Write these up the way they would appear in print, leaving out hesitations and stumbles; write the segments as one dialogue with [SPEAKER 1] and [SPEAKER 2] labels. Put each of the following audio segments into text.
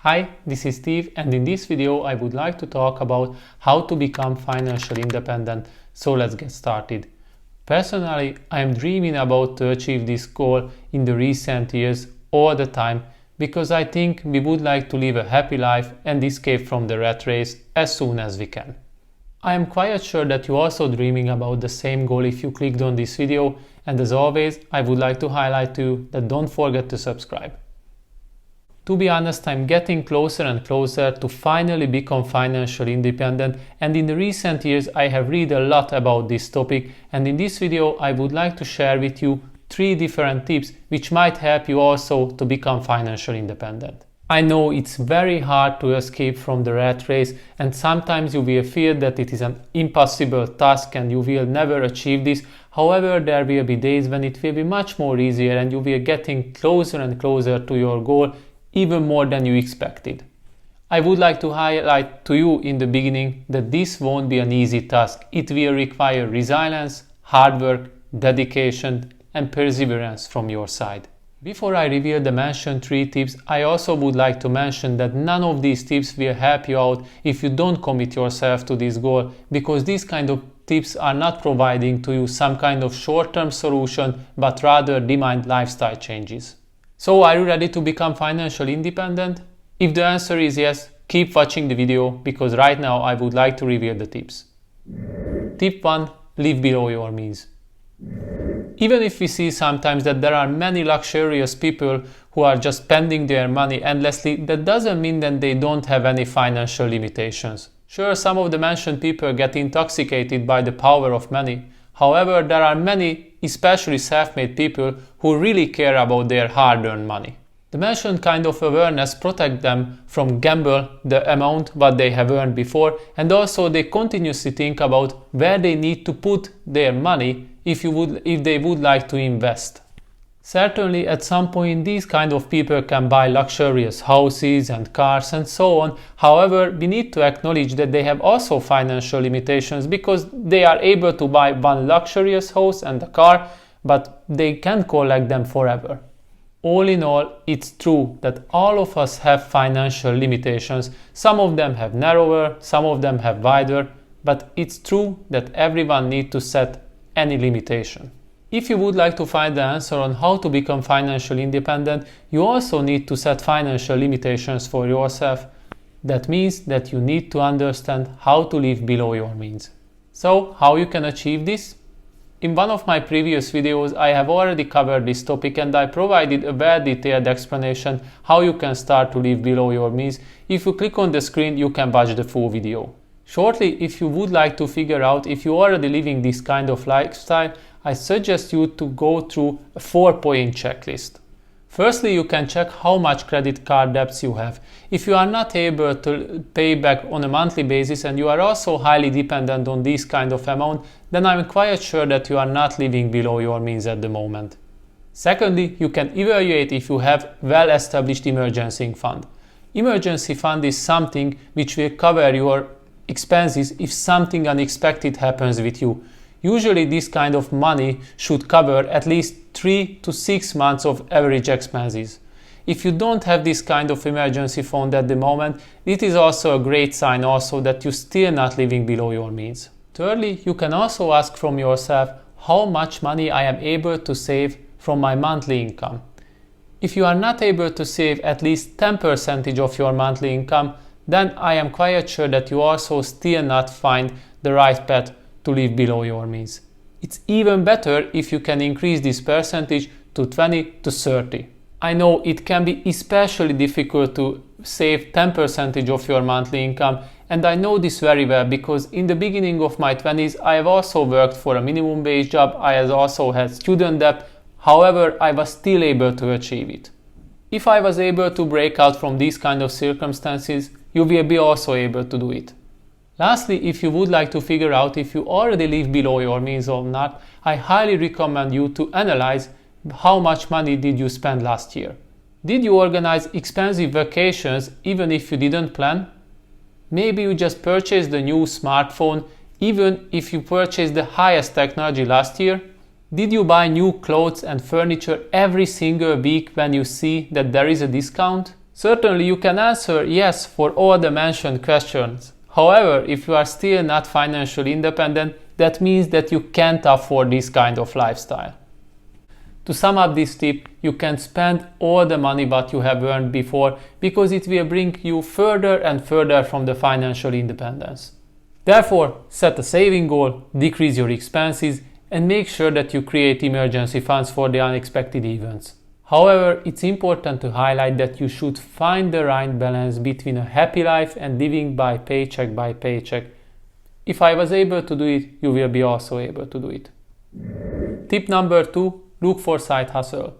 [SPEAKER 1] Hi, this is Steve, and in this video I would like to talk about how to become financially independent. So let's get started. Personally, I am dreaming about to achieve this goal in the recent years all the time because I think we would like to live a happy life and escape from the rat race as soon as we can. I am quite sure that you're also dreaming about the same goal if you clicked on this video, and as always I would like to highlight to you that don't forget to subscribe. To be honest, I'm getting closer and closer to finally become financially independent, and in the recent years I have read a lot about this topic, and in this video I would like to share with you 3 different tips which might help you also to become financially independent. I know it's very hard to escape from the rat race, and sometimes you will feel that it is an impossible task and you will never achieve this. However, there will be days when it will be much more easier and you will getting closer and closer to your goal even more than you expected. I would like to highlight to you in the beginning that this won't be an easy task. It will require resilience, hard work, dedication and perseverance from your side. Before I reveal the mentioned 3 tips, I also would like to mention that none of these tips will help you out if you don't commit yourself to this goal, because these kind of tips are not providing to you some kind of short-term solution, but rather demand lifestyle changes. So are you ready to become financially independent? If the answer is yes, keep watching the video because right now I would like to reveal the tips. Tip 1. Live below your means. Even if we see sometimes that there are many luxurious people who are just spending their money endlessly, that doesn't mean that they don't have any financial limitations. Sure, some of the mentioned people get intoxicated by the power of money. However, there are many, especially self-made people, who really care about their hard-earned money. The mentioned kind of awareness protects them from gamble the amount what they have earned before, and also they continuously think about where they need to put their money if they would like to invest. Certainly at some point these kind of people can buy luxurious houses and cars and so on. However, we need to acknowledge that they have also financial limitations because they are able to buy one luxurious house and a car, but they can't collect them forever. All in all, it's true that all of us have financial limitations. Some of them have narrower, some of them have wider, but it's true that everyone needs to set any limitation. If you would like to find the answer on how to become financially independent, you also need to set financial limitations for yourself. That means that you need to understand how to live below your means. So, how you can achieve this? In one of my previous videos, I have already covered this topic and I provided a very detailed explanation how you can start to live below your means. If you click on the screen, you can watch the full video. Shortly, if you would like to figure out if you are already living this kind of lifestyle, I suggest you to go through a 4-point checklist. Firstly, you can check how much credit card debts you have. If you are not able to pay back on a monthly basis and you are also highly dependent on this kind of amount, then I'm quite sure that you are not living below your means at the moment. Secondly, you can evaluate if you have well-established emergency fund. Emergency fund is something which will cover your expenses if something unexpected happens with you. Usually this kind of money should cover at least 3 to 6 months of average expenses. If you don't have this kind of emergency fund at the moment, it is also a great sign also that you're still not living below your means. Thirdly, you can also ask from yourself how much money I am able to save from my monthly income. If you are not able to save at least 10% of your monthly income, then I am quite sure that you also still not find the right path to live below your means. It's even better if you can increase this percentage to 20 to 30. I know it can be especially difficult to save 10% of your monthly income, and I know this very well because in the beginning of my 20s I have also worked for a minimum wage job, I have also had student debt, however I was still able to achieve it. If I was able to break out from these kind of circumstances, you will be also able to do it. Lastly, if you would like to figure out if you already live below your means or not, I highly recommend you to analyze how much money did you spend last year. Did you organize expensive vacations even if you didn't plan? Maybe you just purchased a new smartphone even if you purchased the highest technology last year? Did you buy new clothes and furniture every single week when you see that there is a discount? Certainly you can answer yes for all the mentioned questions. However, if you are still not financially independent, that means that you can't afford this kind of lifestyle. To sum up this tip, you can spend all the money that you have earned before because it will bring you further and further from the financial independence. Therefore, set a saving goal, decrease your expenses, and make sure that you create emergency funds for the unexpected events. However, it's important to highlight that you should find the right balance between a happy life and living by paycheck by paycheck. If I was able to do it, you will be also able to do it. Tip number 2. Look for side hustle.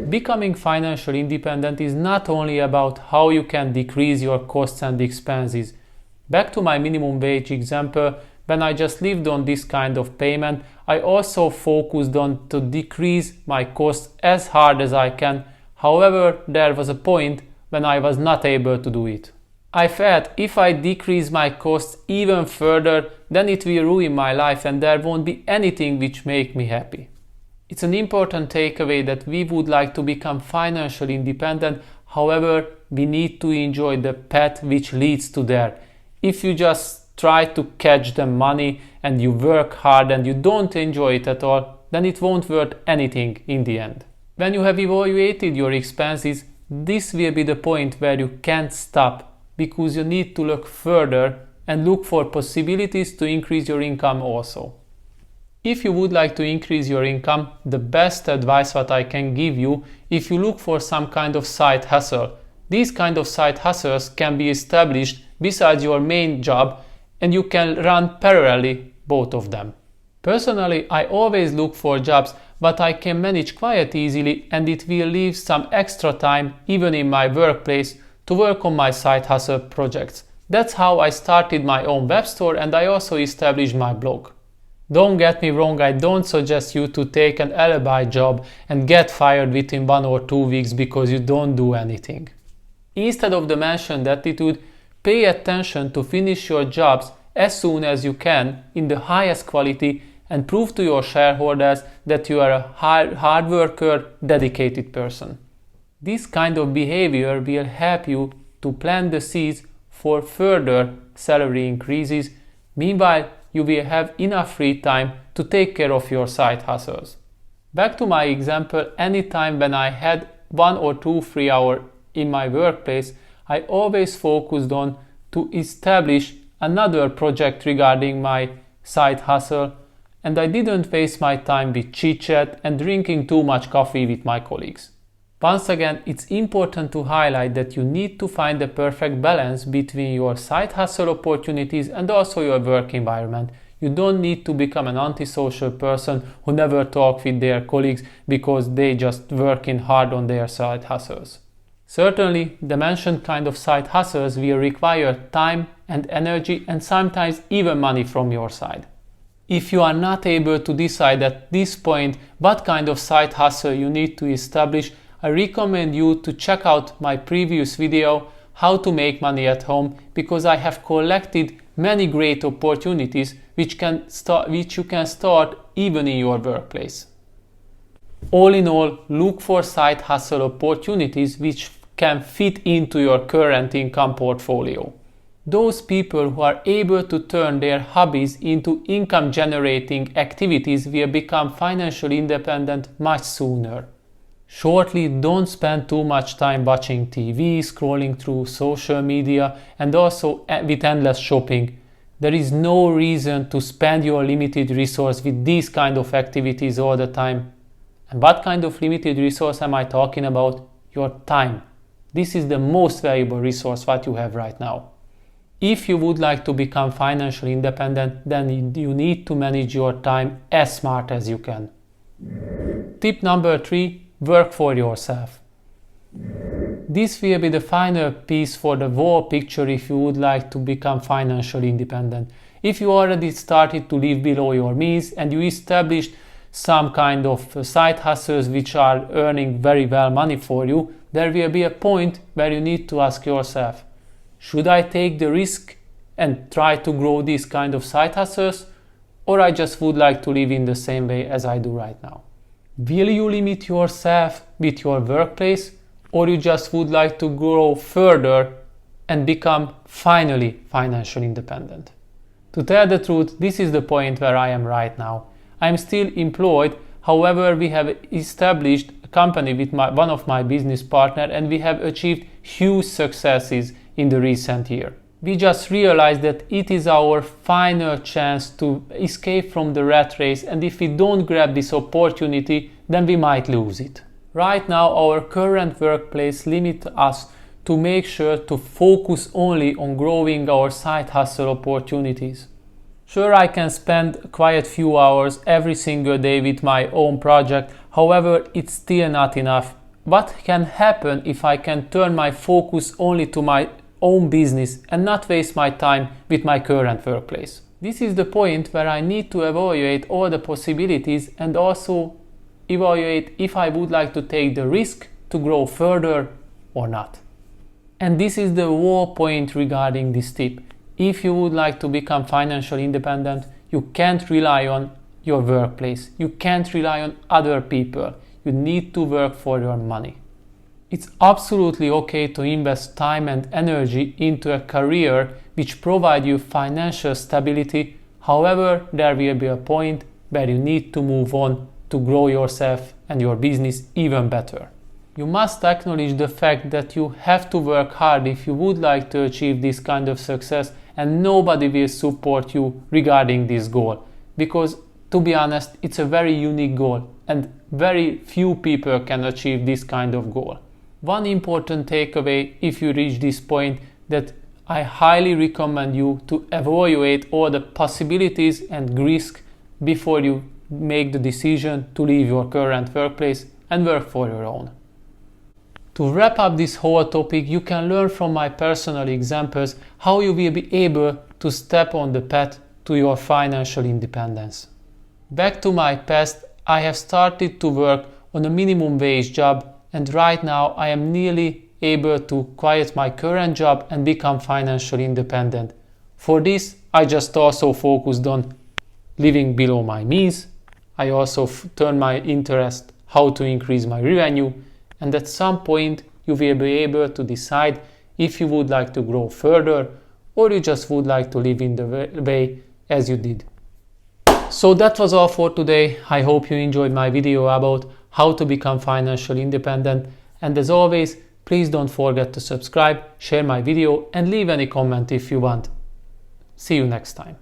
[SPEAKER 1] Becoming financially independent is not only about how you can decrease your costs and expenses. Back to my minimum wage example, when I just lived on this kind of payment, I also focused on to decrease my costs as hard as I can. However, there was a point when I was not able to do it. I felt if I decrease my costs even further, then it will ruin my life and there won't be anything which make me happy. It's an important takeaway that we would like to become financially independent. However, we need to enjoy the path which leads to there. If you just try to catch the money and you work hard and you don't enjoy it at all, then it won't worth anything in the end. When you have evaluated your expenses, this will be the point where you can't stop because you need to look further and look for possibilities to increase your income also. If you would like to increase your income, the best advice that I can give you, if you look for some kind of side hustle. These kind of side hustles can be established besides your main job and you can run parallelly both of them. Personally, I always look for jobs that I can manage quite easily and it will leave some extra time even in my workplace to work on my side hustle projects. That's how I started my own web store and I also established my blog. Don't get me wrong, I don't suggest you to take an alibi job and get fired within 1 or 2 weeks because you don't do anything. Instead of the mentioned attitude, pay attention to finish your jobs as soon as you can in the highest quality and prove to your shareholders that you are a hard worker, dedicated person. This kind of behavior will help you to plant the seeds for further salary increases. Meanwhile, you will have enough free time to take care of your side hustles. Back to my example, anytime when I had 1 or 2 free hours in my workplace, I always focused on to establish another project regarding my side hustle, and I didn't waste my time with chit-chat and drinking too much coffee with my colleagues. Once again, it's important to highlight that you need to find the perfect balance between your side hustle opportunities and also your work environment. You don't need to become an antisocial person who never talks with their colleagues because they just working hard on their side hustles. Certainly, the mentioned kind of side hustles will require time and energy and sometimes even money from your side. If you are not able to decide at this point what kind of side hustle you need to establish, I recommend you to check out my previous video, How to Make Money at Home, because I have collected many great opportunities which you can start even in your workplace. All in all, look for side hustle opportunities which can fit into your current income portfolio. Those people who are able to turn their hobbies into income generating activities will become financially independent much sooner. Shortly, don't spend too much time watching TV, scrolling through social media, and also with endless shopping. There is no reason to spend your limited resource with these kind of activities all the time. And what kind of limited resource am I talking about? Your time. This is the most valuable resource that you have right now. If you would like to become financially independent, then you need to manage your time as smart as you can. Tip number 3. Work for yourself. This will be the final piece for the whole picture if you would like to become financially independent. If you already started to live below your means and you established some kind of side hustles which are earning very well money for you, there will be a point where you need to ask yourself, should I take the risk and try to grow these kind of side hustles, or I just would like to live in the same way as I do right now? Will you limit yourself with your workplace, or you just would like to grow further and become finally financially independent. To tell the truth, this is the point where I am right now. I am still employed, however, we have established a company with one of my business partners and we have achieved huge successes in the recent year. We just realized that it is our final chance to escape from the rat race, and if we don't grab this opportunity, then we might lose it. Right now, our current workplace limits us to make sure to focus only on growing our side hustle opportunities. Sure, I can spend quite a few hours every single day with my own project, however, it's still not enough. What can happen if I can turn my focus only to my own business and not waste my time with my current workplace? This is the point where I need to evaluate all the possibilities and also evaluate if I would like to take the risk to grow further or not. And this is the whole point regarding this tip. If you would like to become financially independent, you can't rely on your workplace. You can't rely on other people. You need to work for your money. It's absolutely okay to invest time and energy into a career which provides you financial stability. However, there will be a point where you need to move on to grow yourself and your business even better. You must acknowledge the fact that you have to work hard if you would like to achieve this kind of success, and nobody will support you regarding this goal. Because, to be honest, it's a very unique goal and very few people can achieve this kind of goal. One important takeaway if you reach this point, that I highly recommend you to evaluate all the possibilities and risk before you make the decision to leave your current workplace and work for your own. To wrap up this whole topic, you can learn from my personal examples how you will be able to step on the path to your financial independence. Back to my past, I have started to work on a minimum wage job, and right now I am nearly able to quit my current job and become financially independent. For this, I just also focused on living below my means. I also turn my interest how to increase my revenue, and at some point you will be able to decide if you would like to grow further or you just would like to live in the way as you did. So that was all for today. I hope you enjoyed my video about how to become financially independent, and as always, please don't forget to subscribe, share my video and leave any comment if you want. See you next time.